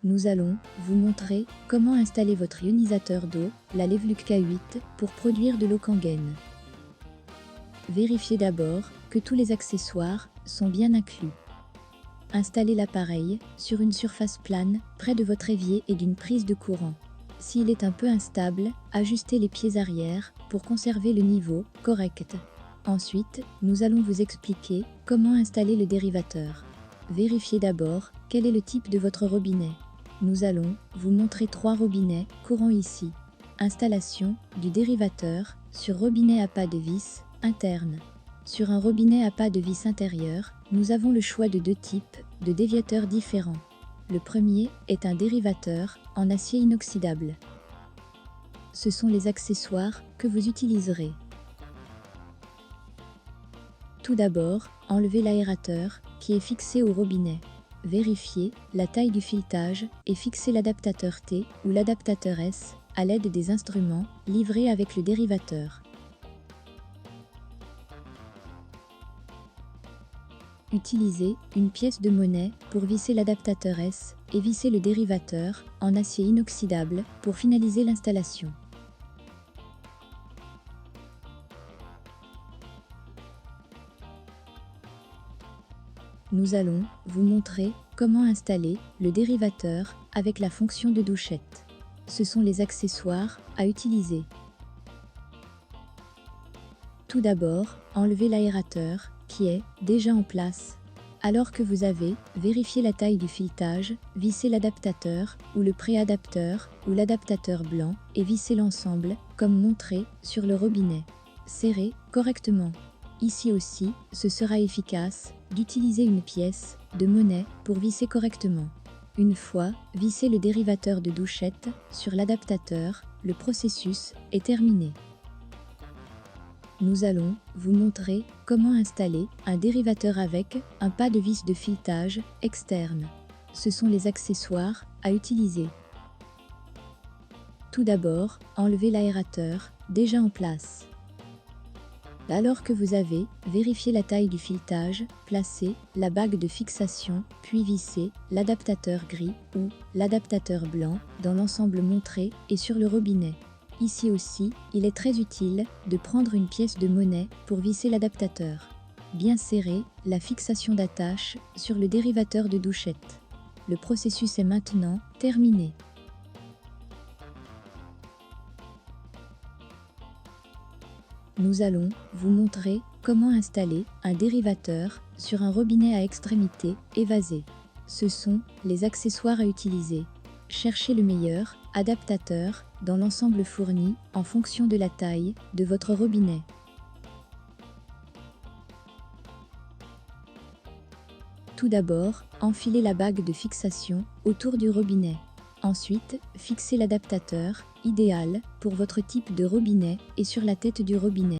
Nous allons vous montrer comment installer votre ionisateur d'eau, la Levluc K8, pour produire de l'eau Kangen. Vérifiez d'abord que tous les accessoires sont bien inclus. Installez l'appareil sur une surface plane près de votre évier et d'une prise de courant. S'il est un peu instable, ajustez les pieds arrière pour conserver le niveau correct. Ensuite, nous allons vous expliquer comment installer le dérivateur. Vérifiez d'abord quel est le type de votre robinet. Nous allons vous montrer 3 robinets courants ici. Installation du dérivateur sur robinet à pas de vis interne. Sur un robinet à pas de vis intérieur, nous avons le choix de 2 types de déviateurs différents. Le premier est un dérivateur en acier inoxydable. Ce sont les accessoires que vous utiliserez. Tout d'abord, enlevez l'aérateur qui est fixé au robinet. Vérifiez la taille du filetage et fixez l'adaptateur T ou l'adaptateur S à l'aide des instruments livrés avec le dérivateur. Utilisez une pièce de monnaie pour visser l'adaptateur S et visser le dérivateur en acier inoxydable pour finaliser l'installation. Nous allons vous montrer comment installer le dérivateur avec la fonction de douchette. Ce sont les accessoires à utiliser. Tout d'abord, enlevez l'aérateur qui est déjà en place. Alors que vous avez vérifié la taille du filetage, vissez l'adaptateur ou le préadapteur ou l'adaptateur blanc et vissez l'ensemble comme montré sur le robinet. Serrez correctement. Ici aussi, ce sera efficace d'utiliser une pièce de monnaie pour visser correctement. Une fois vissé le dérivateur de douchette sur l'adaptateur, le processus est terminé. Nous allons vous montrer comment installer un dérivateur avec un pas de vis de filetage externe. Ce sont les accessoires à utiliser. Tout d'abord, enlevez l'aérateur déjà en place. Alors que vous avez vérifié la taille du filetage, placez la bague de fixation, puis vissez l'adaptateur gris ou l'adaptateur blanc dans l'ensemble montré et sur le robinet. Ici aussi, il est très utile de prendre une pièce de monnaie pour visser l'adaptateur. Bien serrer la fixation d'attache sur le dérivateur de douchette. Le processus est maintenant terminé. Nous allons vous montrer comment installer un dérivateur sur un robinet à extrémité évasée. Ce sont les accessoires à utiliser. Cherchez le meilleur adaptateur dans l'ensemble fourni en fonction de la taille de votre robinet. Tout d'abord, enfilez la bague de fixation autour du robinet. Ensuite, fixez l'adaptateur idéal pour votre type de robinet et sur la tête du robinet.